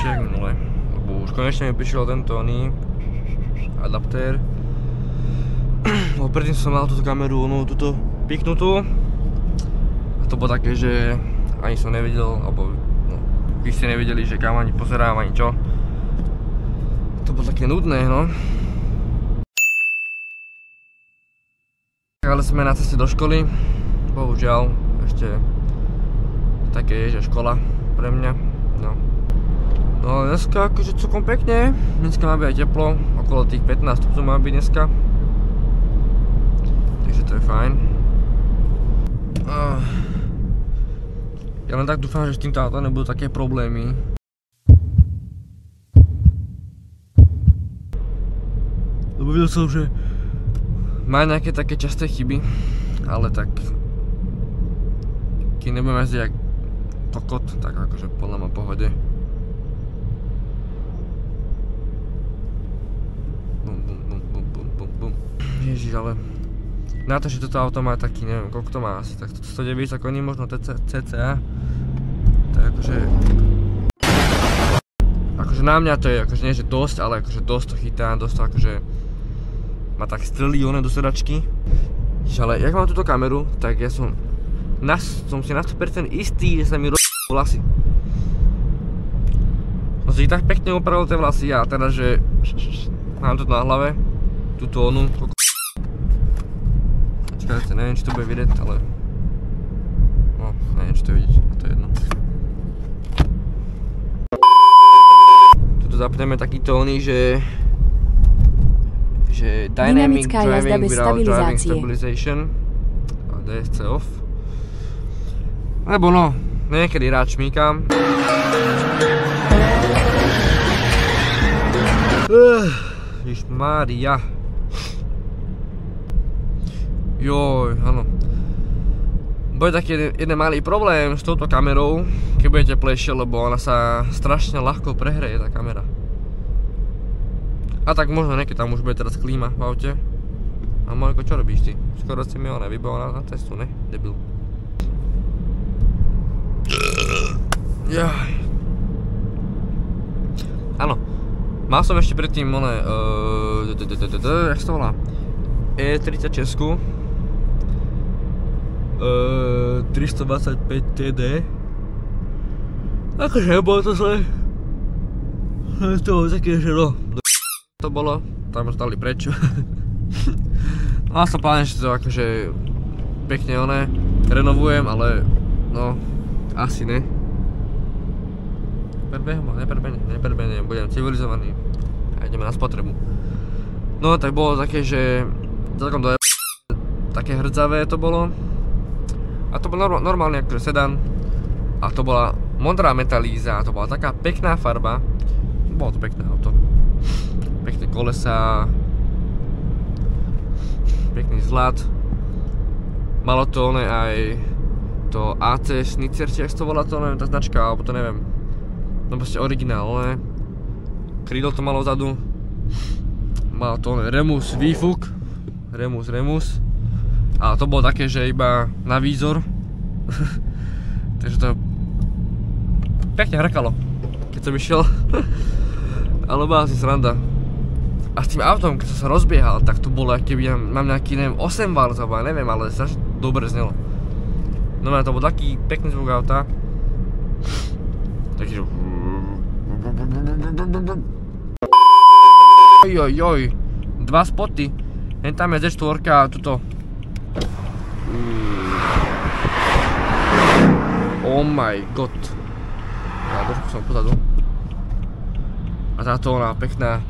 lepšie ako minule. Lebo už konečne mi prišiel tento adaptér. Lebo predtým som mal túto kameru, túto piknutú. A to bolo také, že ani som nevedel, alebo vy ste nevedeli, že kam ani pozerám, ani čo. To bolo také nudné, no. Ale sme na ceste do školy. Bohužiaľ, ešte také je, že škola pre mňa. No dneska akože celkom pekne. Dneska má byť aj teplo, okolo tých 15 stupňov má byť dneska. Takže to je fajn. Ja len tak dúfam, že s týmto autom nebudú také problémy. Lebo videl som, že má nejaké také časté chyby, ale tak keď nebudem jazdiť jak kokot, tak akože podľa ma pohode. Bum. Ježiš, ale na to, že toto auto má taký, neviem, koľko to má asi, tak 190 koní, možno cca. To je akože na mňa to je akože nie, že dosť, ale akože dosť to chytá, dosť to akože má tak strelí do sedačky. Ale jak mám túto kameru, tak ja som si na 100% istý, že sa mi vlasy. Som si tak pekne upravil tie vlasy a teda, že mám to na hlave, túto Čakajte, neviem, či to bude vidieť, ale no, neviem, či to je vidieť, a to je jedno. Tuto zapneme taký tóny, že Dynamic Driving Without Driving Stabilization a DSC off. Lebo no, niekedy rád šmíkam. Ježišmária. Joj, áno. Bude taký jeden malý problém s touto kamerou, keď bude teplejšie, lebo ona sa strašne ľahko prehreje, tá kamera. A tak možno niekedy tam už bude teraz klíma v aute. A Mojko, čo robíš ty? Skoro si mi vybol na cestu, ne? Debil. Jaj. Áno. Mal som ešte predtým jak sa to volá? E36 325 TD. Akože nebolo to zle. To bolo také, že no. To bolo, tam sme stali preč. Mal som plán, že to akože pekne renovujem, ale no, asi ne. Neperbehnem, budem civilizovaný a ideme na spotrebu. No tak bolo také, že celkom také hrdzavé to bolo. A to bol normálne akože sedan. A to bola modrá metalíza, to bola taká pekná farba. Bolo to pekné auto. Pekné kolesá. Pekný zlat. Malo to aj to AC Schnitzer, či jak to volá to, neviem, tá značka, alebo to neviem. No proste originál, krídlo to malo vzadu. Malo to Remus výfuk. Remus. A to bolo také, že iba na výzor. Takže to pekne hrkalo, keď som išiel. Ale bola asi sranda. A s tým autom, keď som sa rozbiehal, tak to bolo, keby mám nejaký, neviem, 8 valc, alebo neviem, ale strašne dobre znelo. No to bol taký pekný zvuk auta. Takže Joj, 2 spoty. Len tam je Z4 a tuto. Oh my god. Ja trošku som pozadu. A táto ona pekná.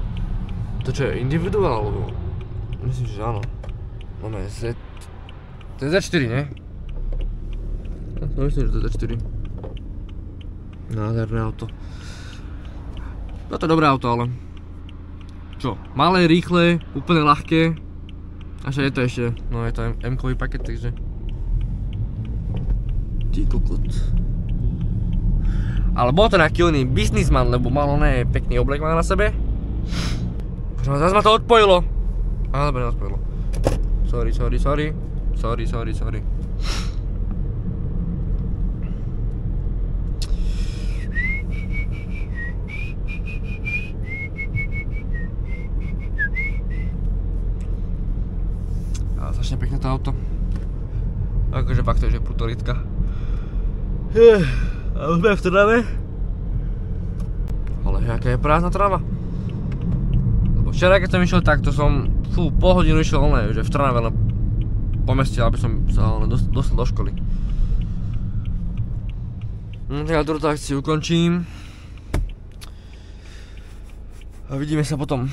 To čo je, individuál, alebo? Myslím, že áno. Ono je Z... To je Z4, nie? No myslím, že to je Z4. Nádherné auto. No to je dobré auto, ale... Čo? Malé, rýchle, úplne ľahké. A že je to ešte, no je to M-kový paket, takže... Ty kokot. Ale bol to nejaký oný biznisman, lebo mal oné pekný oblek má na sebe. Zase ma to odpojilo. Alebo neodpojilo. Sorry. A strašne pekné to auto. Akože fakt to je, že prútoritka. A už sme v Trnave. Ale aká je prázdna tráva. Lebo včera, keď som išiel, tak to som pol hodinu išiel že v Trnave len po meste, aby som sa dostal do školy. No tak ja túto akciu ukončím. A vidíme sa potom.